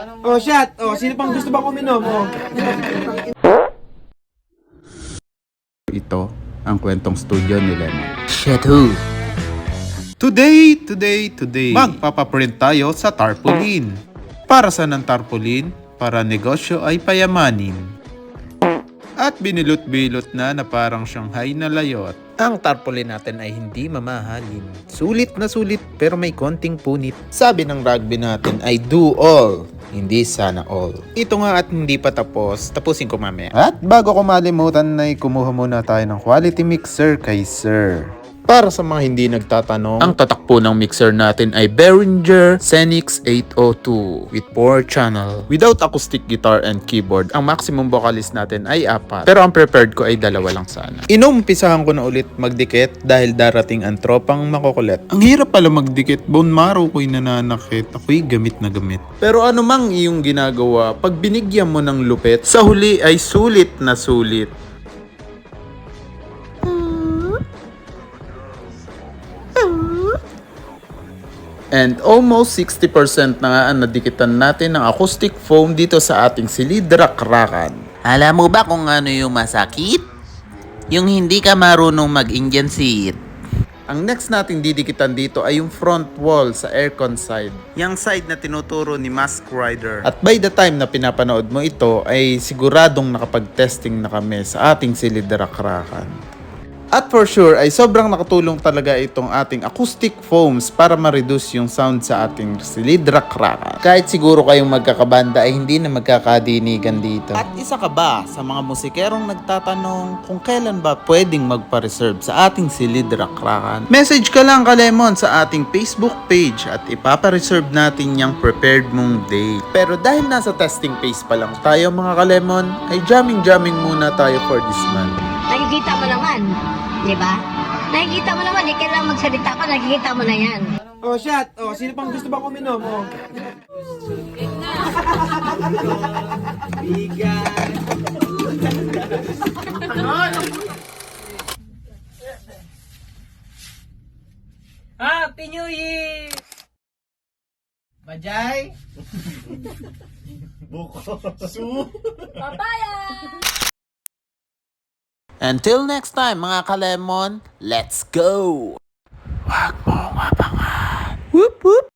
Oh, shot. Oh, sino pang gusto ba uminom? Oh. Ito ang kwentong studio ni Lemon. Shadow. Today, magpapaprint tayo sa tarpaulin. Para saan ang tarpaulin? Para negosyo ay payamanin. At binilot-bilot na parang Shanghai na layot. Ang tarpaulin natin ay hindi mamahalin. Sulit na sulit pero may konting punit. Sabi ng rugby natin ay do all, hindi sana all. Ito nga at hindi pa tapos, tapusin ko mamaya. At bago ko malimutan ay kumuha muna tayo ng quality mixer kay Sir. Para sa mga hindi nagtatanong, ang tatakbo ng mixer natin ay Behringer Xenix 802 with 4 channel. Without acoustic guitar and keyboard, ang maximum vocalist natin ay 4. Pero ang prepared ko ay 2 lang sana. Inumpisahan ko na ulit magdikit dahil darating ang tropang makukulit. Ang hirap pala magdikit, bone marrow ko'y nananakit. Ako'y gamit na gamit. Pero ano mang iyong ginagawa, pag binigyan mo ng lupit, sa huli ay sulit na sulit. And almost 60% na nga ang nadikitan natin ng acoustic foam dito sa ating silidra-krakan. Alam mo ba kung ano yung masakit? Yung hindi ka marunong mag-Indian seat. Ang next nating didikitan dito ay yung front wall sa aircon side. Yung side na tinuturo ni Mask Rider. At by the time na pinapanood mo ito ay siguradong nakapag-testing na kami sa ating silidra-krakan. At for sure ay sobrang nakatulong talaga itong ating acoustic foams para ma-reduce yung sound sa ating silidra-krakan. Kahit siguro kayong magkakabanda ay hindi na magkakadinigan dito. At isa ka ba sa mga musikerong nagtatanong kung kailan ba pwedeng magpa-reserve sa ating silidra-krakan? Message ka lang ka Lemon sa ating Facebook page at ipapa-reserve natin yung prepared mong date. Pero dahil nasa testing phase pa lang tayo mga ka-Lemon, ay jamming muna tayo for this month. Nakikita mo naman, di ba? Nakikita mo naman, kailangan magsalita ka, nakikita mo na yan. Oh, shot. Oh, sino pang gusto ba uminom? Oh. Happy New Year! Bajay! Until next time mga kalemon, let's go! Wag mo mabangan. Whoop whoop!